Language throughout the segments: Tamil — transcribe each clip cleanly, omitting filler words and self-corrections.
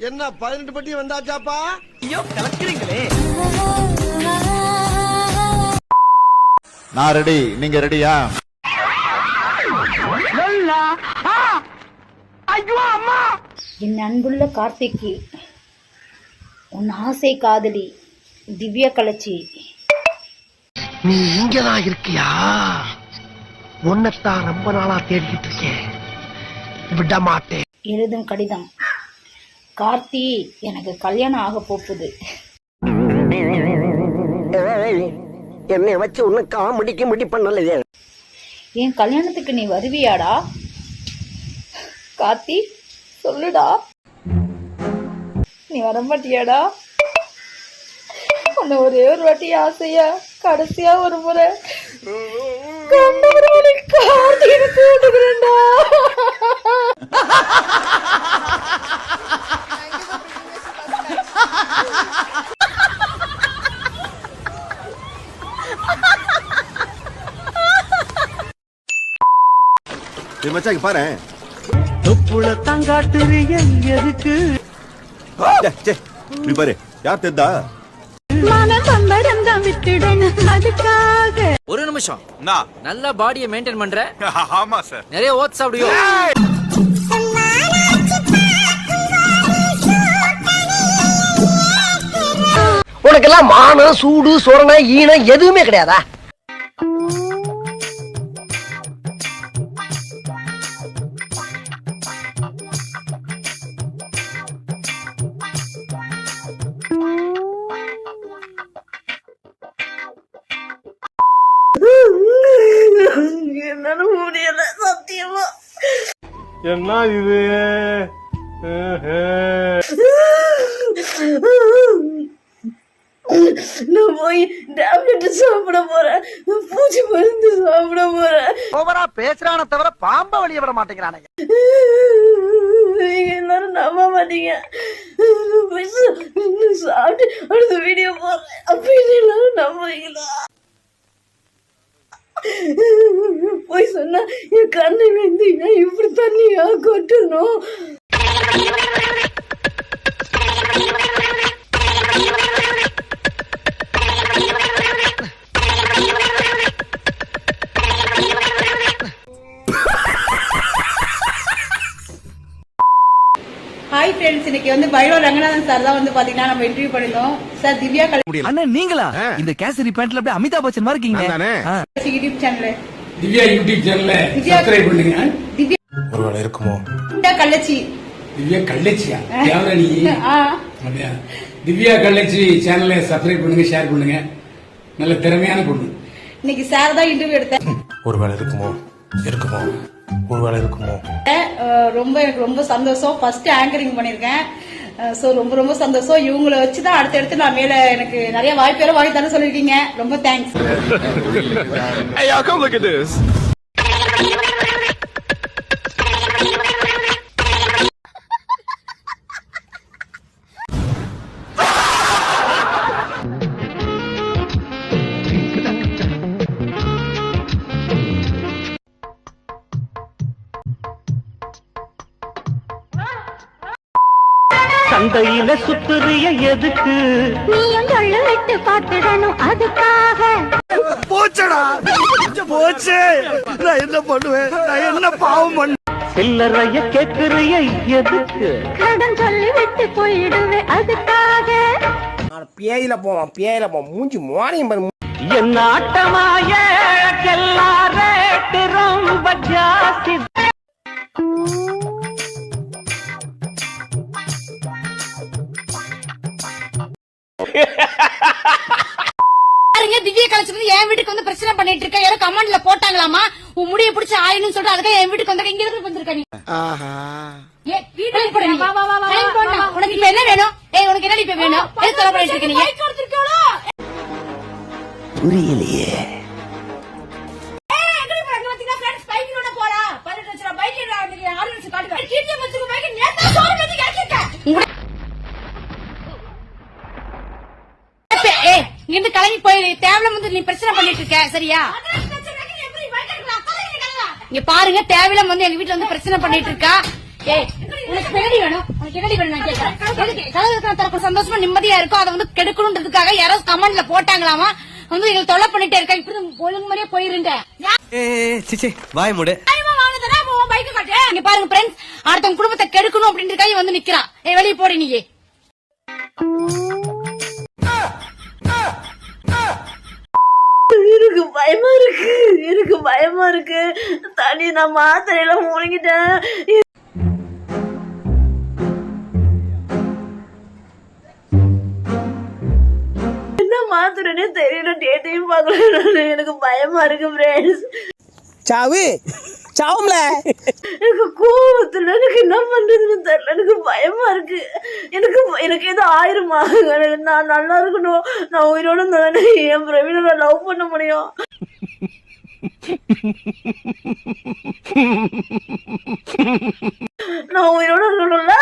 என்ன 18 பட்டி வந்தாச்சாப்பா? ஐயோ கலக்குறீங்களே. நான் ரெடி, நீங்க ரெடியா? ஐயோ அம்மா. என் அன்புள்ள கார்த்திக்கு, உன் ஆசை காதலி திவ்யா கலச்சி. நீ இங்கதான் இருக்கியா? உன்னைத்தான் ரொம்ப நாளா தேடிக்கிட்டு இருக்கேன், விட மாட்டேன். எழுதும் கடிதம். கார்த்தி, எனக்கு கல்யாணம் ஆக போகுது. என்னை வச்சு ஒண்ணு காமெடிக்கு முடி பண்ணலையே. என் கல்யாணத்துக்கு நீ வருவியாடா? கார்த்தி சொல்லுடா, நீ வரமாட்டியாடா? உன்னை ஒரே ஒரு வாட்டி ஆசையா கடைசியா ஒரு முறை கார்த்திகை கூட்டுக்கிறேன்டா. மச்சாங்க பாரு, தொப்புள தங்காட்டுறிய எதுக்கு? நீ பாரு, யார் தெரிந்தா? ஒரு நிமிஷம், நல்ல பாடியை மெயின்டைன் பண்ற? ஆமா சார். நிறைய ஓட்ஸ் சாப்பிடுவியோ? உனக்கெல்லாம் மானம், சூடு, சொரணை, ஈனம் எதுவுமே கிடையாதா? என்னால முடியல சத்தியமா. என்ன இது? நான் போய் டேப்லெட் சாப்பிட போறேன், பூச்சி மருந்து சாப்பிட போறேன். ஓவரா பேசுறான தவிர பாம்ப வெளிய விட மாட்டேங்கிறானே. நீங்க எல்லாரும் நம்ப மாட்டீங்க. சாப்பிட்டு அடுத்த வீடியோ போடுறேன், அப்படின்னு எல்லாரும் நம்புவீங்களா? போய் சொன்னா என் கண்ணுல இருந்து இப்படி தண்ணியா கொட்டணும். ஹாய் ஃப்ரெண்ட்ஸ், இன்னைக்கு வந்து பைரோ ரங்கநாதன் சார் தான் வந்து பாத்தீங்கன்னா நம்ம இன்டர்வியூ பண்ணிருந்தோம். சார் திவ்யா கலச்சி அண்ணா நீங்களா? இந்த கேசரி பேண்ட்ல அப்படியே அமிதாப் பச்சன் மாதிரி இருக்கீங்க. யூடியூப் சேனல் திவ்யா யூடியூப் சேனல்ல சப்ஸ்கிரைப் பண்ணுங்க. திவ்யா ஒருவேளை இருக்குமோ? கள்ளச்சி. திவ்யா கள்ளச்சியா? கேமரா நீ? அப்படியா? திவ்யா கள்ளச்சி சேனலை சப்ஸ்கிரைப் பண்ணுங்க, ஷேர் பண்ணுங்க. நல்ல திறமையான பொண்ணு. இன்னைக்கு சார் தான் இன்டர்வியூ எடுத்தேன். ஒருவேளை இருக்குமோ? இருக்குமோ? ஒருவேளை இருக்குமோ? எனக்கு ரொம்ப சந்தோஷம். ஃபர்ஸ்ட் ஆங்கரிங் பண்ணிருக்கேன். சோ ரொம்ப ரொம்ப சந்தோஷம். இவங்களை வச்சுதான் அடுத்தடுத்து நான் மேல எனக்கு நிறைய வாய்ப்பு வாங்கி தர சொல்லிருக்கீங்க. ரொம்ப thanks. Hey, y'all, come look at this. சந்தையில சுத்துறிய எதுக்கு? நீயும் தொழில் விட்டு பார்த்துடணும் அதுக்காக. போச்சடா, போச்சு. நான் என்ன பண்ணுவேன்? நான் என்ன பாவம் பண்ண? சில்லறைய கேக்குறிய எதுக்கு? கடன் சொல்லி விட்டு போயிடுவேன் அதுக்காக. பேயில போவான் மூஞ்சி மோனையும். என்ன ஆட்டமாய ரேட்டு ரொம்ப ஜாஸ்தி. திவ்யா கலச்சி வந்து என் வீட்டுக்கு வந்து பிரச்சனை பண்ணிட்டு இருக்க. யாரும் கமெண்ட்ல போட்டாங்களாமா, உன் முடிய பிடிச்ச ஆயின்னு சொல்லிட்டு அதுக்காக என் வீட்டுக்கு வந்திருக்க. இங்க இருந்து வந்திருக்க நீ. உனக்கு இப்ப என்ன வேணும்? உனக்கு என்ன இப்ப வேணும்? எது தொலை பண்ணிட்டு இருக்க நீ? புரியலையே. இங்கிருந்து கிளம்பி போய் தேவையில்ல வந்து நீ பிரச்சனை பண்ணிட்டு இருக்க. சரியா? இங்க பாருங்க, தேவையில்லாம வந்து எங்க வீட்டுல வந்து பிரச்சனை பண்ணிட்டு இருக்கா. உனக்கு வேணும்? உனக்கு என்னடி வேணும் நான் கேக்குறேன். எதுக்கு கலகலக்கான தரப்பு சந்தோஷமா நிம்மதியா இருக்கும் அதை வந்து கெடுக்கணும்ன்றதுக்காக யாராவது கமெண்ட்ல போட்டாங்களாமா வந்து எங்களுக்கு தொலை பண்ணிட்டே இருக்கா இப்படி ஒழுங்கு மாதிரியே போயிருந்தேன். வாய் மூடு. இங்க பாருங்க ஃப்ரெண்ட்ஸ், அடுத்தவங்க குடும்பத்தை கெடுக்கணும் அப்படின்றதுக்காக வந்து நிக்கிறா. வெளியே போடி நீயே. எனக்கு பயமா இருக்கு தனி நான் மாத்திரையில முழுங்கிட்டேன். என்ன மாத்திரனே தெரியல, டேட்டையும் பார்க்கல. எனக்கு பயமா இருக்கு ஃப்ரெண்ட்ஸ். சாவும்ல எனக்கு கோவத்துல எனக்கு என்ன பண்றதுன்னு தெரியல. எனக்கு பயமா இருக்கு. எனக்கு ஏதோ ஆயிருமா. நான் நல்லா இருக்கணும், நான் உயிரோட இருந்தானே என் பிரவீனை லவ் பண்ண முடியும். நான் உயிரோட இருக்கணும்ல,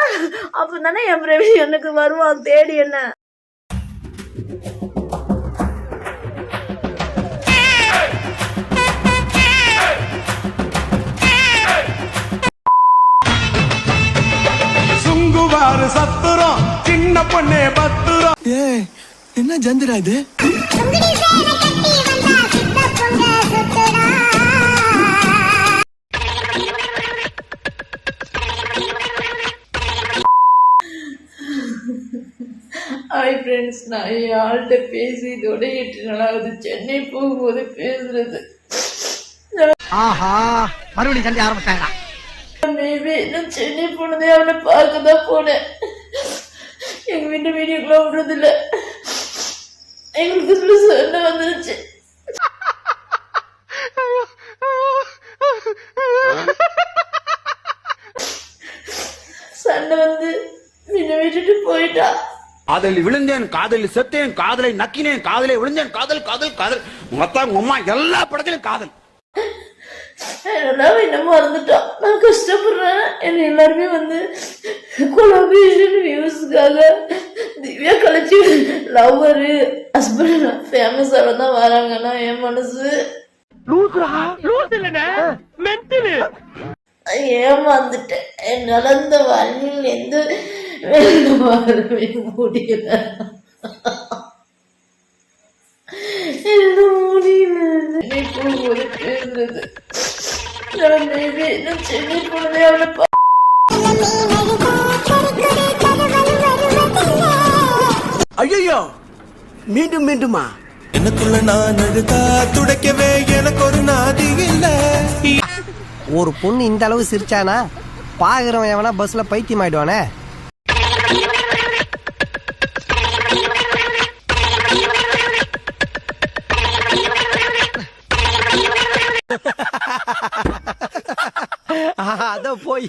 அப்பதானே என் பிரவீன் எனக்கு வருவான் தேடி என்ன. சுங்குவாரு சத்துரம் சின்ன பொண்ணே பத்துரம். என்ன ஜந்திரா இது? ஹாய் ஃப்ரெண்ட்ஸ், நான் என் ஆள்கிட்ட பேசி இதோட 8 நாளாவது. சென்னை போகும்போது பேசுறது. ஆஹா மறுபடியும் சண்டை ஆரம்பிச்சாங்க. மேபி நான் சென்னை போனதே அவனை பார்க்கதான் போனேன். எங்க வீட்டு வீடியோக்குள்ள விடுறது இல்ல. எங்களுக்கு சண்டை வந்துருச்சு. சண்டை வந்து என்னை விட்டுட்டு போயிட்டா. காதலில் விழுந்தேன், காதலில் செத்தேன், காதலை நக்கினேன், காதலை விழுந்தேன், காதல் காதல் காதல் மொத்தம் அம்மா எல்லா படத்திலும் காதல். என்னமோ மறந்துட்டான். நான் கஷ்டப்படுறேன். என்ன எல்லாருமே வந்து கொலாபரேஷன் வியூஸ்க்காக திவ்யா கலைச்சி லவ்வரு ஹஸ்பண்ட் ஃபேமஸ் தான் வராங்கன்னா என் மனசு ஏமாந்துட்டேன். என்னால இந்த வாழ்க்கையில் எந்த வரவே முடியல. சென்னை போகும்போது பேசுறது. நான் சென்னை போனதே அவனை ஐயோ மீண்டும் மீண்டுமா? எனக்குள்ள நான் அழுதா துடைக்கவே எனக்கு ஒரு நாதி இல்ல. ஒரு பொண்ணு இந்த அளவு சிரிச்சானா பாக்குறவன் எவனா பஸ்ல பைத்தியம் ஆயிடுவானே. அத போய்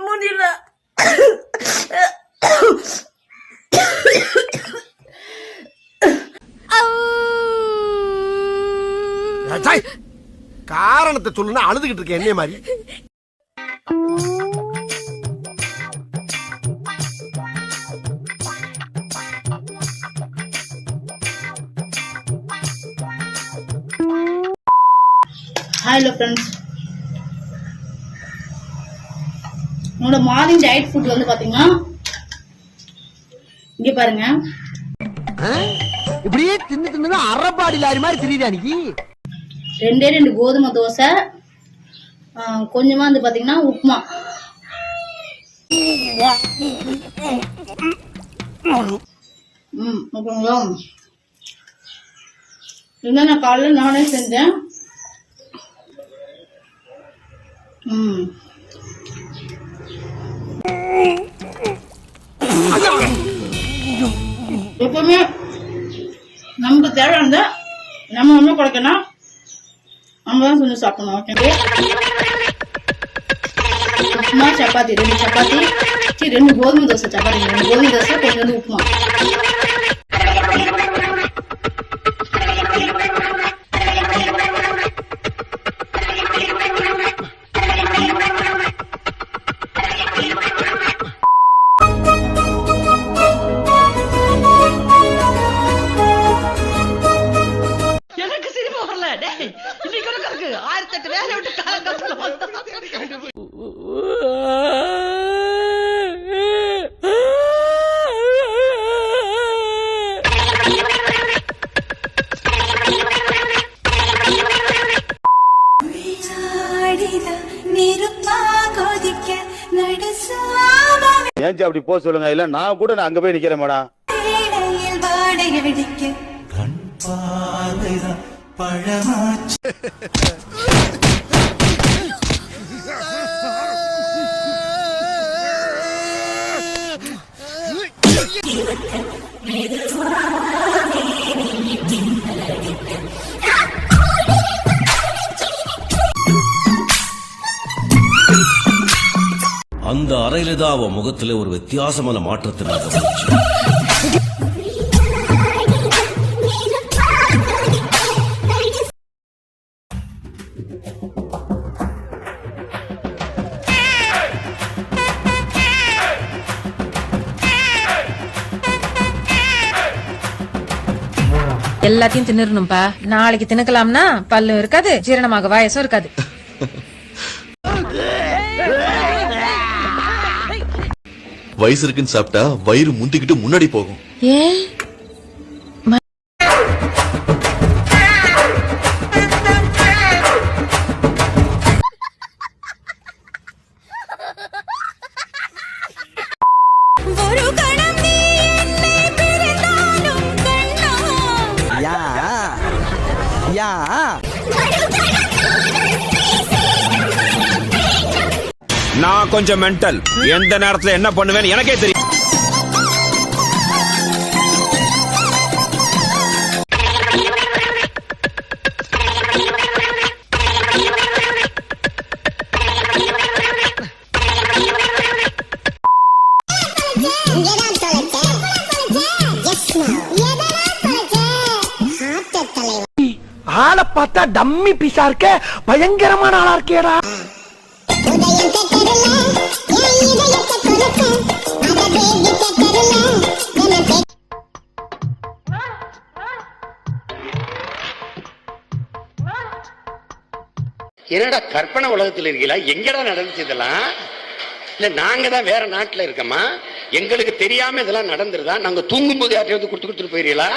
முடியல. காரணத்தை சொல்லுன்னா அழுதுகிட்டு இருக்கேன் என்ன மாதிரி. ஹலோ ஃப்ரெண்ட்ஸ், உங்களோட மார்னிங் டயட் ஃபுட் வந்து பாத்தீங்கன்னா இங்க பாருங்க. இப்படியே தின்னு தின்னு அரபாடி லாரி மாதிரி தெரியுது. அன்னைக்கு 2 கோதுமை தோசை, கொஞ்சமா வந்து பாத்தீங்கன்னா உப்புமா. ஓகேங்களா? இதுதான் நான் காலையில நானே செஞ்சேன். எப்பவுமே நமக்கு தேவையானத நம்ம ஒன்றும் குறைக்கணும், நம்ம தான் செஞ்சு சாப்பிடணும். ஓகே, உப்புமா சப்பாத்தி 2 சப்பாத்தி, 2 கோதுமை தோசை சப்பாத்தி, 2 கோதுமை தோசை, கொஞ்சம் உப்புமா. பார்த்துட்டு வேற விட்டு காலங்கத்துல ஏன் அப்படி போக சொல்லுங்க இல்ல நான் கூட அங்க போய் நிக்கிறேன் மேடம். கண் பார்வைதான் பழமாச்சு. அந்த அறையில தான் அவன் முகத்துல ஒரு வித்தியாசமான மாற்றத்தை நான் கவனிச்சேன். எல்லாத்தையும் தின்னுறணும்பா. நாளைக்கு தின்னுக்கலாம்னா பல்லும் இருக்காது, ஜீரணமாக வயசும் இருக்காது. வயசு இருக்குன்னு சாப்பிட்டா வயிறு முந்திக்கிட்டு முன்னாடி போகும். ஏன் யா யா நான் கொஞ்சம் மென்டல். எந்த நேரத்துல என்ன பண்ணுவேன்னு எனக்கே தெரியும். ஆளை பார்த்தா டம்மி பீஸா இருக்க, பயங்கரமான ஆளா இருக்கேடா. என்னடா கற்பனை உலகத்தில் இருக்கீங்களா? எங்கடா நடந்துச்சு இதெல்லாம்? இல்ல நாங்க தான் வேற நாட்டுல இருக்கோமா? எங்களுக்கு தெரியாம இதெல்லாம் நடந்துருதா? நாங்க தூங்கும் போது யார்ட்டையாவது கொடுத்துட்டு போயிருக்கீங்களா?